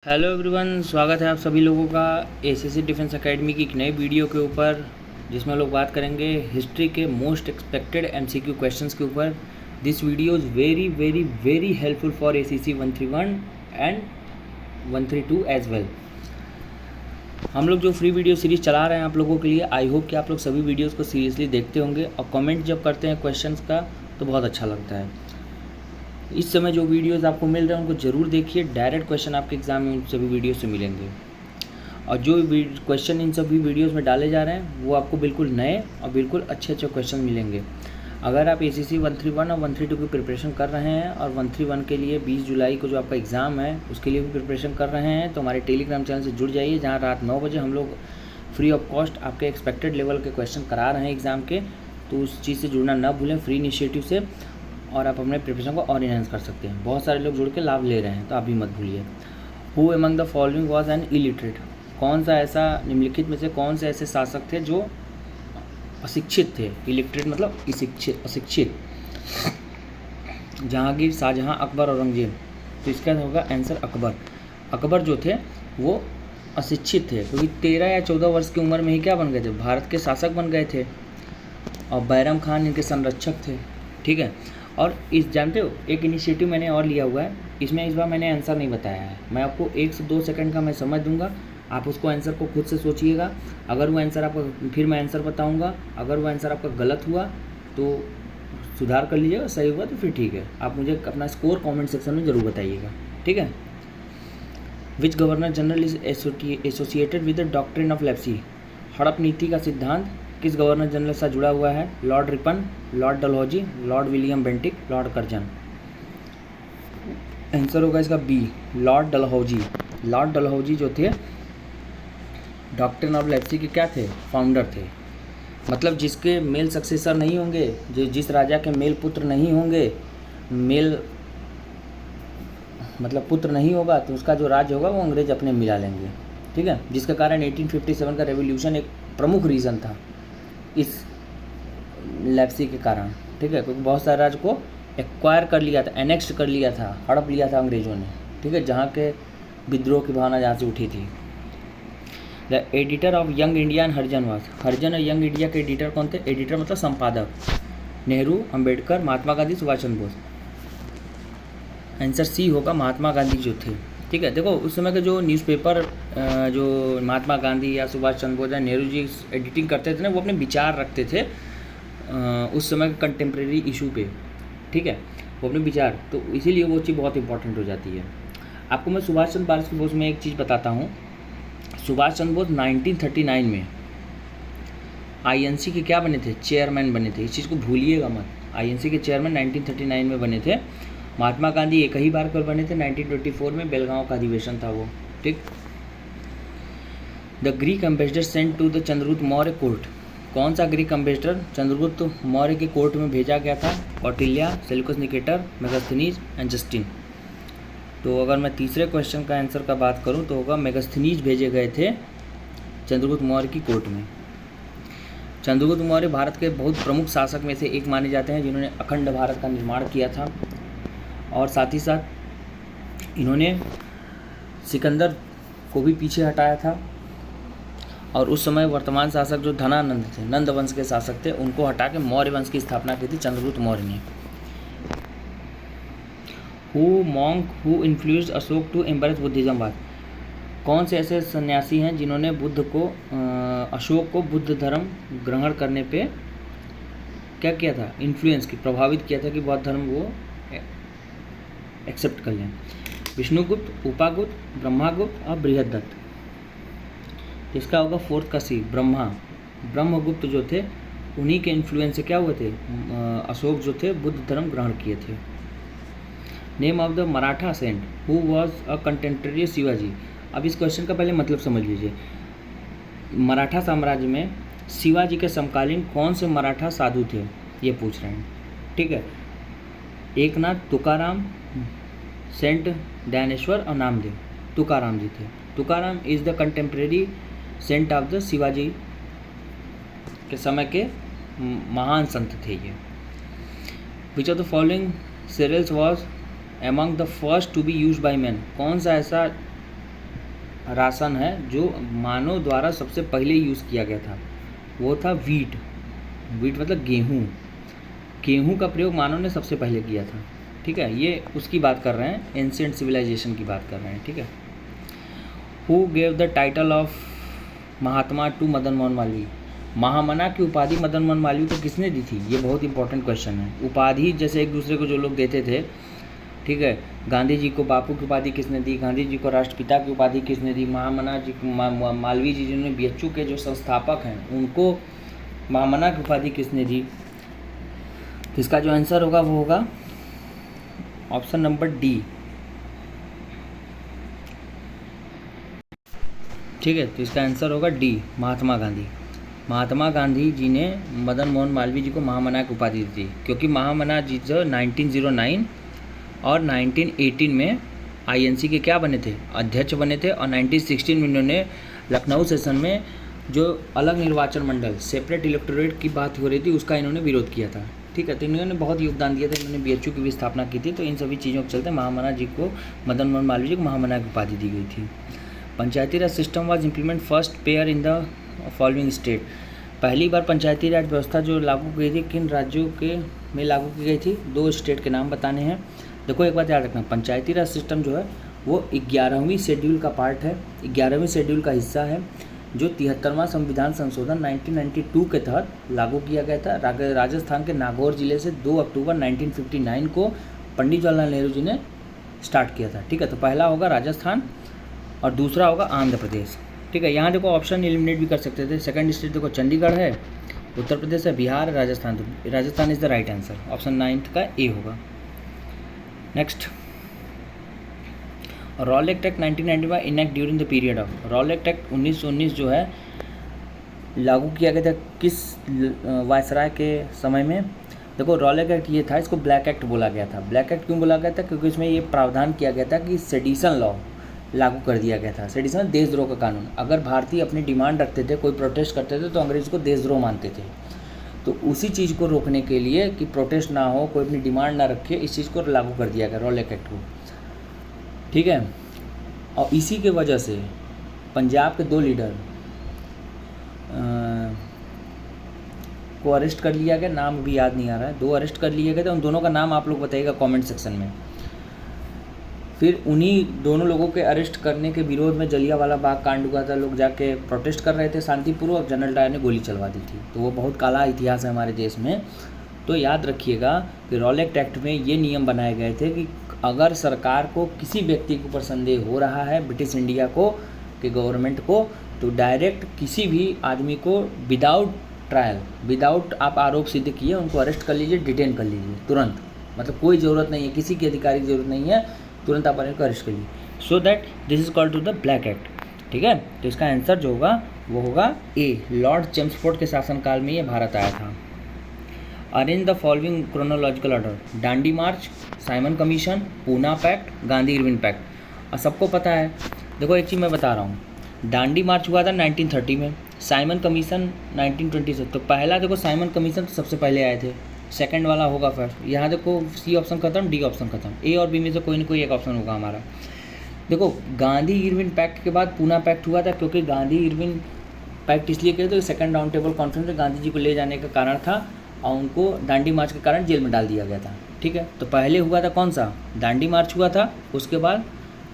Hello everyone, स्वागत है आप सभी लोगों का एसएससी डिफेंस एकेडमी की एक नई वीडियो के ऊपर, जिसमें लोग बात करेंगे हिस्ट्री के मोस्ट एक्सपेक्टेड एमसीक्यू क्वेश्चंस के ऊपर। This video is very very very helpful for ACC 131 and 132 as well. हम लोग जो फ्री वीडियो सीरीज़ चला रहे हैं आप लोगों के लिए, आई होप कि आप लोग सभी वीडियोज़ को सीरियसली देखते होंगे और कमेंट जब करते हैं क्वेश्चंस का तो बहुत अच्छा लगता है। इस समय जो वीडियोस आपको मिल रहे हैं उनको ज़रूर देखिए, डायरेक्ट क्वेश्चन आपके एग्ज़ाम में उन सभी वीडियो से मिलेंगे। और जो क्वेश्चन इन सभी वीडियोस में डाले जा रहे हैं वो आपको बिल्कुल नए और बिल्कुल अच्छे अच्छे क्वेश्चन मिलेंगे। अगर आप एसीसी 131 और 132 की प्रिपरेशन कर रहे हैं और 131 के लिए 20 जुलाई को जो आपका एग्ज़ाम है उसके लिए भी प्रिपरेशन कर रहे हैं, तो हमारे टेलीग्राम चैनल से जुड़ जाइए, जहाँ रात 9 बजे हम लोग फ्री ऑफ कॉस्ट आपके एक्सपेक्टेड लेवल के क्वेश्चन करा रहे हैं एग्ज़ाम के। तो उस चीज़ से जुड़ना ना भूलें, फ्री इनिशिएटिव से, और आप अपने प्रिपरेशन को और इनहेंस कर सकते हैं। बहुत सारे लोग जुड़ के लाभ ले रहे हैं, तो आप भी मत भूलिए। Who among the following was an illiterate? कौन सा ऐसा निम्नलिखित में से कौन से ऐसे शासक थे जो अशिक्षित थे? इलिटरेट मतलब अशिक्षित। जहांगीर, शाहजहां, अकबर, औरंगजेब। तो इसका होगा आंसर अकबर। अकबर जो थे वो अशिक्षित थे, क्योंकि 13 या 14 वर्ष की उम्र में ही क्या बन गए थे? भारत के शासक बन गए थे। और बैरम खान इनके संरक्षक थे। ठीक है। और इस जानते हो, एक इनिशिएटिव मैंने और लिया हुआ है, इसमें इस बार मैंने आंसर नहीं बताया है। मैं आपको 1 से 2 सेकंड का मैं समझ दूंगा, आप उसको आंसर को खुद से सोचिएगा। अगर वो आंसर आपका, फिर मैं आंसर बताऊंगा। अगर वो आंसर आपका गलत हुआ तो सुधार कर लीजिएगा, सही हुआ तो फिर ठीक है। आप मुझे अपना स्कोर कमेंट सेक्शन में ज़रूर बताइएगा, ठीक है। Which governor general is associated with the doctrine of lapse? हड़प नीति का सिद्धांत किस गवर्नर जनरल से जुड़ा हुआ है? Lord Ripon, Lord Dalhousie, Lord William Bentinck, Lord Curzon. Answer होगा इसका B, Lord Dalhousie. Lord Dalhousie जो थे डॉक्ट्रिन ऑफ लेप्सी के क्या थे? फाउंडर थे। मतलब जिसके मेल सक्सेसर नहीं होंगे, जिस राजा के मेल पुत्र नहीं होंगे, मेल मतलब पुत्र नहीं होगा, तो उसका जो राज होगा वो अंग्रेज अपने मिला लेंगे। ठीक है। जिसके कारण 1857 का रेवोल्यूशन एक प्रमुख रीज़न था इस लेप्सी के कारण। ठीक है। क्योंकि बहुत सारे राज्य को एक्वायर कर लिया था, एनेक्स्ट कर लिया था, हड़प लिया था अंग्रेज़ों ने। ठीक है। जहाँ के विद्रोह की भावना जहाँ से उठी थी। The editor of Young India and Harijan was? Harijan और यंग इंडिया के एडिटर कौन थे? एडिटर मतलब संपादक। नेहरू, अंबेडकर, महात्मा गांधी, सुभाष चंद्र बोस। आंसर सी होगा, महात्मा गांधी जो थे। ठीक है। देखो, उस समय के जो न्यूज़पेपर जो महात्मा गांधी या सुभाष चंद्र बोस या नेहरू जी एडिटिंग करते थे ना, वो अपने विचार रखते थे उस समय के कंटेम्प्रेरी इशू पे। ठीक है। वो अपने विचार, तो इसीलिए वो चीज़ बहुत इंपॉर्टेंट हो जाती है। आपको मैं सुभाष चंद्र बोस में एक चीज़ बताता हूँ। सुभाष चंद्र बोस 1939 में आईएनसी के क्या बने थे? चेयरमैन बने थे। इस चीज़ को भूलिएगा मत। आईएनसी के चेयरमैन 1939 में बने थे। महात्मा गांधी एक ही बार कर बने थे, 1924 में बेलगांव का अधिवेशन था वो। ठीक। The Greek ambassador sent to the Chandragupta Maurya court? कौन सा ग्रीक एम्बेसडर चंद्रगुप्त मौर्य के कोर्ट में भेजा गया था? Kautilya, Seleucus Nicator, Megasthenes and Justin. तो अगर मैं तीसरे क्वेश्चन का आंसर का बात करूं तो होगा मेगास्थनीज भेजे गए थे चंद्रगुप्त मौर्य की कोर्ट में। चंद्रगुप्त मौर्य भारत के बहुत प्रमुख शासक में से एक माने जाते हैं, जिन्होंने अखंड भारत का निर्माण किया था। और साथ ही साथ इन्होंने सिकंदर को भी पीछे हटाया था। और उस समय वर्तमान शासक जो धनानंद थे, नंद वंश के शासक थे, उनको हटा के मौर्य वंश की स्थापना की थी चंद्रगुप्त मौर्य ने। Who monk who influenced Ashoka to embrace Buddhism was? कौन से ऐसे सन्यासी हैं जिन्होंने अशोक को बुद्ध धर्म ग्रहण करने पे क्या किया था? इन्फ्लुएंस की, प्रभावित किया था कि बौद्ध धर्म वो एक्सेप्ट कर लें। विष्णुगुप्त, उपागुप्त, ब्रह्मागुप्त और बृहदत्त। इसका होगा फोर्थ का सी, ब्रह्मगुप्त जो थे उन्हीं के इन्फ्लुएंस से क्या हुए थे? अशोक जो थे बुद्ध धर्म ग्रहण किए थे। Name of the Maratha saint who was a contemporary Shivaji? अब इस क्वेश्चन का पहले मतलब समझ लीजिए। मराठा साम्राज्य में शिवाजी के समकालीन कौन से मराठा साधु थे, ये पूछ रहे हैं। ठीक है। एकनाथ, तुकाराम, सेंट ज्ञानेश्वर और नामदेव। तुकाराम जी थे। Tukaram is the contemporary saint of the Shivaji के समय के महान संत थे ये। Which of the following cereals was among the first to be used by man? कौन सा ऐसा राशन है जो मानव द्वारा सबसे पहले यूज़ किया गया था वो था वीट मतलब गेहूँ का प्रयोग मानव ने सबसे पहले किया था। ठीक है, ये उसकी बात कर रहे हैं, एंशिएंट सिविलाइजेशन की बात कर रहे हैं। ठीक है, who gave the title of Mahatma to Madan Mohan Malviya? महामना की उपाधि मदन मोहन मालवीय को किसने दी थी? ये बहुत इंपॉर्टेंट क्वेश्चन है। उपाधि जैसे एक दूसरे को जो लोग देते थे, ठीक है, गांधी जी को बापू की उपाधि किसने दी, गांधी जी को राष्ट्रपिता की उपाधि किसने दी, महामना जी मालवीय जी जिन्होंने बीएचयू के जो संस्थापक हैं उनको महामना की उपाधि किसने दी? तो इसका जो आंसर होगा वो होगा ऑप्शन नंबर डी। ठीक है, तो इसका आंसर होगा डी, महात्मा गांधी। महात्मा गांधी जी ने मदन मोहन मालवीय जी को महामना की उपाधि दी थी, क्योंकि महामना जी जो 1909 और 1918 में आईएनसी के क्या बने थे? अध्यक्ष बने थे। और 1916 में इन्होंने लखनऊ सेशन में जो अलग निर्वाचन मंडल सेपरेट इलेक्टोरेट की बात हो रही थी उसका इन्होंने विरोध किया था। ठीक है, तो इन्होंने बहुत योगदान दिया था, इन्होंने बीएचयू की भी स्थापना की थी। तो इन सभी चीज़ों के चलते महामना जी को, मदन मोहन मालवीय जी को महामना की उपाधि दी गई थी। Panchayati Raj system was implement first pair in the following state? पहली बार पंचायती राज व्यवस्था जो लागू की गई थी किन राज्यों के में लागू की गई थी? 2 स्टेट के नाम बताने हैं। देखो एक बात याद रखना, पंचायती राज सिस्टम जो है वो 11वीं शेड्यूल का पार्ट है, 11वीं शेड्यूल का हिस्सा है जो 73वां संविधान संशोधन 1992 के तहत लागू किया गया था। राजस्थान के नागौर जिले से 2 अक्टूबर 1959 को पंडित जवाहरलाल नेहरू जी ने स्टार्ट किया था। ठीक है, तो पहला होगा राजस्थान और दूसरा होगा आंध्र प्रदेश। ठीक है, यहाँ देखो ऑप्शन एलिमिनेट भी कर सकते थे। सेकंड स्टेट देखो चंडीगढ़ है, उत्तर प्रदेश है, बिहार, राजस्थान। तो Rajasthan is the right answer, option 9 का ए होगा। Next, Rowlatt act 1995 enact during the period of? Rowlatt act 1919 जो है लागू किया गया था किस वायसराय के समय में? देखो रॉलेट एक्ट ये था, इसको ब्लैक एक्ट बोला गया था। ब्लैक एक्ट क्यों बोला गया था? क्योंकि इसमें ये प्रावधान किया गया था कि सेडिशन लॉ लागू कर दिया गया था। सेडिशन देशद्रोह का कानून। अगर भारतीय अपनी डिमांड रखते थे, कोई प्रोटेस्ट करते थे तो अंग्रेज को देशद्रोह मानते थे। तो उसी चीज़ को रोकने के लिए कि प्रोटेस्ट ना हो, कोई अपनी डिमांड ना रखे, इस चीज़ को लागू कर दिया गया रॉलेट एक्ट को। ठीक है, और इसी के वजह से पंजाब के 2 लीडर को अरेस्ट कर लिया गया, नाम भी याद नहीं आ रहा है, 2 अरेस्ट कर लिए गए थे। उन दोनों का नाम आप लोग बताइएगा कमेंट सेक्शन में। फिर उन्हीं दोनों लोगों के अरेस्ट करने के विरोध में जलियांवाला बाग कांड हुआ था। लोग जाके प्रोटेस्ट कर रहे थे शांतिपूर्वक, जनरल डायर ने गोली चलवा दी थी। तो वो बहुत काला इतिहास है हमारे देश में। तो याद रखिएगा कि रॉलेट एक्ट में ये नियम बनाए गए थे कि अगर सरकार को किसी व्यक्ति के ऊपर संदेह हो रहा है, ब्रिटिश इंडिया को कि गवर्नमेंट को, तो डायरेक्ट किसी भी आदमी को विदाउट ट्रायल, विदाउट आप आरोप सिद्ध किए उनको अरेस्ट कर लीजिए, डिटेन कर लीजिए तुरंत। मतलब कोई ज़रूरत नहीं है, किसी की अधिकारी की ज़रूरत नहीं है, तुरंत आप उनको अरेस्ट कर लीजिए। So that this is called to the black act. ठीक है, तो इसका आंसर जो होगा वो होगा ए, लॉर्ड चेम्सफोर्ड के शासनकाल में ये भारत आया था। Arrange the following chronological order? Dandi march, Simon commission, Poona pact, Gandhi Irwin pact. और सबको पता है, देखो एक चीज़ मैं बता रहा हूँ, दांडी मार्च हुआ था 1930 में, साइमन कमीशन 1920 से। तो पहला देखो साइमन कमीशन तो सबसे पहले आए थे, सेकंड वाला होगा फर्स्ट। यहाँ देखो सी ऑप्शन खत्म, डी ऑप्शन खत्म, ए और बी में से कोई ना कोई एक ऑप्शन होगा हमारा। देखो गांधी इरविन पैक्ट के बाद पूना पैक्ट हुआ था, क्योंकि गांधी इरविन पैक्ट इसलिए किया तो सेकंड राउंड टेबल कॉन्फ्रेंस में गांधी जी को ले जाने का कारण था और उनको दांडी मार्च के कारण जेल में डाल दिया गया था। ठीक है, तो पहले हुआ था कौन सा? दांडी मार्च हुआ था, उसके बाद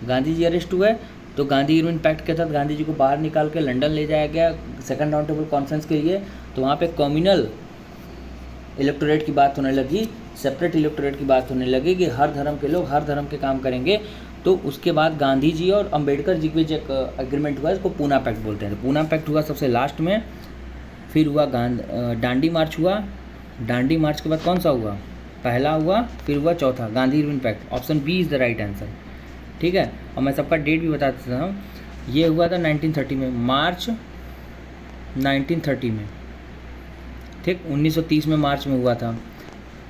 गांधी जी अरेस्ट हुए, तो गांधी इरविन पैक्ट के तहत गांधी जी को बाहर निकाल के लंदन ले जाया गया सेकंड राउंड टेबल कॉन्फ्रेंस के लिए। तो वहाँ पे कम्युनल इलेक्टोरेट की बात होने लगी, सेपरेट इलेक्टोरेट की बात होने लगी कि हर धर्म के लोग हर धर्म के काम करेंगे। तो उसके बाद गांधी जी और अंबेडकर जी के जो एग्रीमेंट हुआ इसको पूना पैक्ट बोलते हैं। तो पूना पैक्ट हुआ सबसे लास्ट में, फिर हुआ दांडी मार्च हुआ, दांडी मार्च के बाद कौन सा हुआ? पहला हुआ, फिर हुआ चौथा Gandhi Irwin pact. Option B is the right answer. ठीक है, और मैं सबका डेट भी बता देता हूँ, ये हुआ था 1930 में, मार्च 1930 में। ठीक, 1930 में मार्च में हुआ था।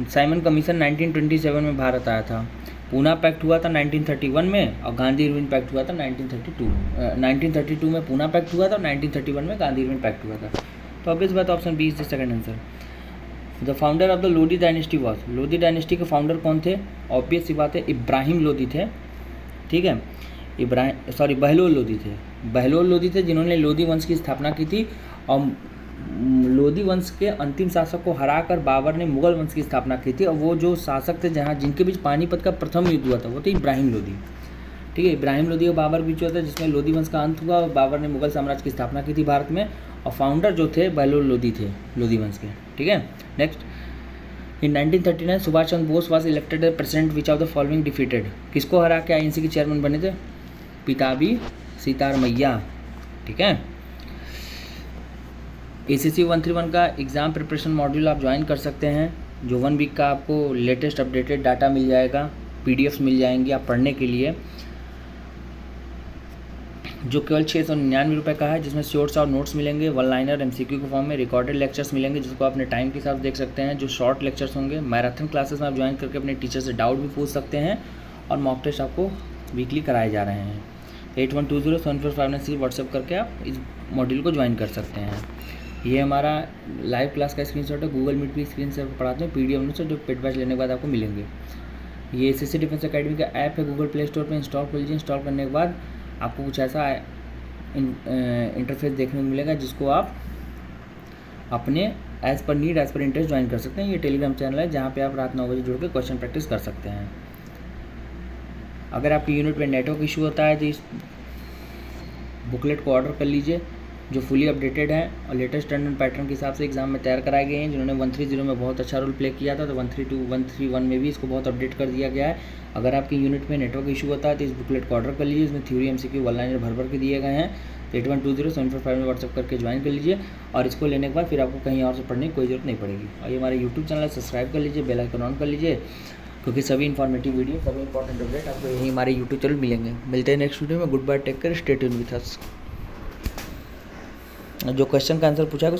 साइमन कमीशन 1927 में भारत आया था। पूना पैक्ट हुआ था 1931 में और गांधी इरविन पैक्ट हुआ था 1932 में पूना पैक्ट हुआ था और 1931 में गांधी इरविन पैक्ट हुआ था। तो ऑब्वियस बात option B is the second answer. The founder of the Lodhi dynasty was? Lodhi dynasty के फाउंडर कौन थे? ऑब्वियस सी बात है, इब्राहिम लोधी थे। ठीक है, बहलोल लोदी थे। बहलोल लोदी थे जिन्होंने लोदी वंश की स्थापना की थी, और लोदी वंश के अंतिम शासक को हराकर बाबर ने मुगल वंश की स्थापना की थी। और वो जो शासक थे जहाँ जिनके बीच पानीपत का प्रथम युद्ध हुआ था वो थे इब्राहिम लोदी। ठीक है, इब्राहिम लोदी और बाबर बीच हुआ था, जिसमें लोदी वंश का अंत हुआ और बाबर ने मुगल साम्राज्य की स्थापना की थी भारत में। और फाउंडर जो थे बहलोल लोदी थे लोदी वंश के। ठीक है, next, in 1939 Subhash Chandra Bose was elected president which of the following defeated. किसको हरा के आईएनसी के चेयरमैन बने थे? पिताबी सीतारमैया। ठीक है, ACC 131 का एग्ज़ाम प्रिपरेशन मॉड्यूल आप ज्वाइन कर सकते हैं, जो 1 वीक का आपको लेटेस्ट अपडेटेड डाटा मिल जाएगा, PDFs मिल जाएंगी आप पढ़ने के लिए, जो केवल 699 रुपये का है, जिसमें शॉर्ट्स और नोट्स मिलेंगे, 1 लाइनर MCQ के फॉर्म में, रिकॉर्डेड लेक्चर्स मिलेंगे जिसको अपने टाइम के हिसाब से देख सकते हैं, जो शॉर्ट लेक्चर्स होंगे। मैराथन क्लासेस में आप ज्वाइन करके अपने टीचर से डाउट भी पूछ सकते हैं, और मॉक टेस्ट आपको वीकली कराए जा रहे हैं। 81207459 व्हाट्सएप करके आप इस मॉड्यूल को ज्वाइन कर सकते हैं। ये हमारा लाइव क्लास का स्क्रीनशॉट है, गूगल मीट भी स्क्रीन से पढ़ाते हैं, PDF नोट्स जो पेड बैच लेने के बाद आपको मिलेंगे। ये ACC डिफेंस अकेडमी का ऐप है, गूगल प्ले स्टोर पर इंस्टॉल कर लीजिए। इंस्टॉल करने के बाद आपको कुछ ऐसा इंटरफेस देखने को मिलेगा, जिसको आप अपने as per need as per interest join कर सकते हैं। ये टेलीग्राम चैनल है जहाँ पे आप रात 9 बजे जुड़ के क्वेश्चन प्रैक्टिस कर सकते हैं। अगर आपकी यूनिट में नेटवर्क इशू होता है तो इस बुकलेट को ऑर्डर कर लीजिए, जो फुली अपडेटेड है और लेटेस्ट टर्न एंड पैटर्न के हिसाब से एग्जाम में तैयार कराए गए हैं। जिन्होंने 130 में बहुत अच्छा रोल प्ले किया था, तो 132 131 में भी इसको बहुत अपडेट कर दिया गया है। अगर आपकी यूनिट में नेटवर्क इशू होता है तो इस बुकलेट को ऑर्डर कर लीजिए, इसमें थ्योरी MCQ 1 लाइनर भर के दिए गए हैं। 81207459 में व्हाट्सअप करके ज्वाइन कर लीजिए, और इसको लेने के बाद फिर आपको कहीं और से पढ़ने की कोई जरूरत नहीं पड़ेगी। और ये हमारे यूट्यूब चैनल सब्सक्राइब कर लीजिए, बेल आइकन ऑन कर लीजिए, क्योंकि सभी इन्फॉर्मेटिव वीडियो, सभी इंपॉर्टेंट अपडेट आपको यहीं हमारे यूट्यूब चैनल मिलेंगे। मिलते हैं नेक्स्ट वीडियो में। Good bye, take care, stay tuned with us. जो क्वेश्चन का आंसर पूछा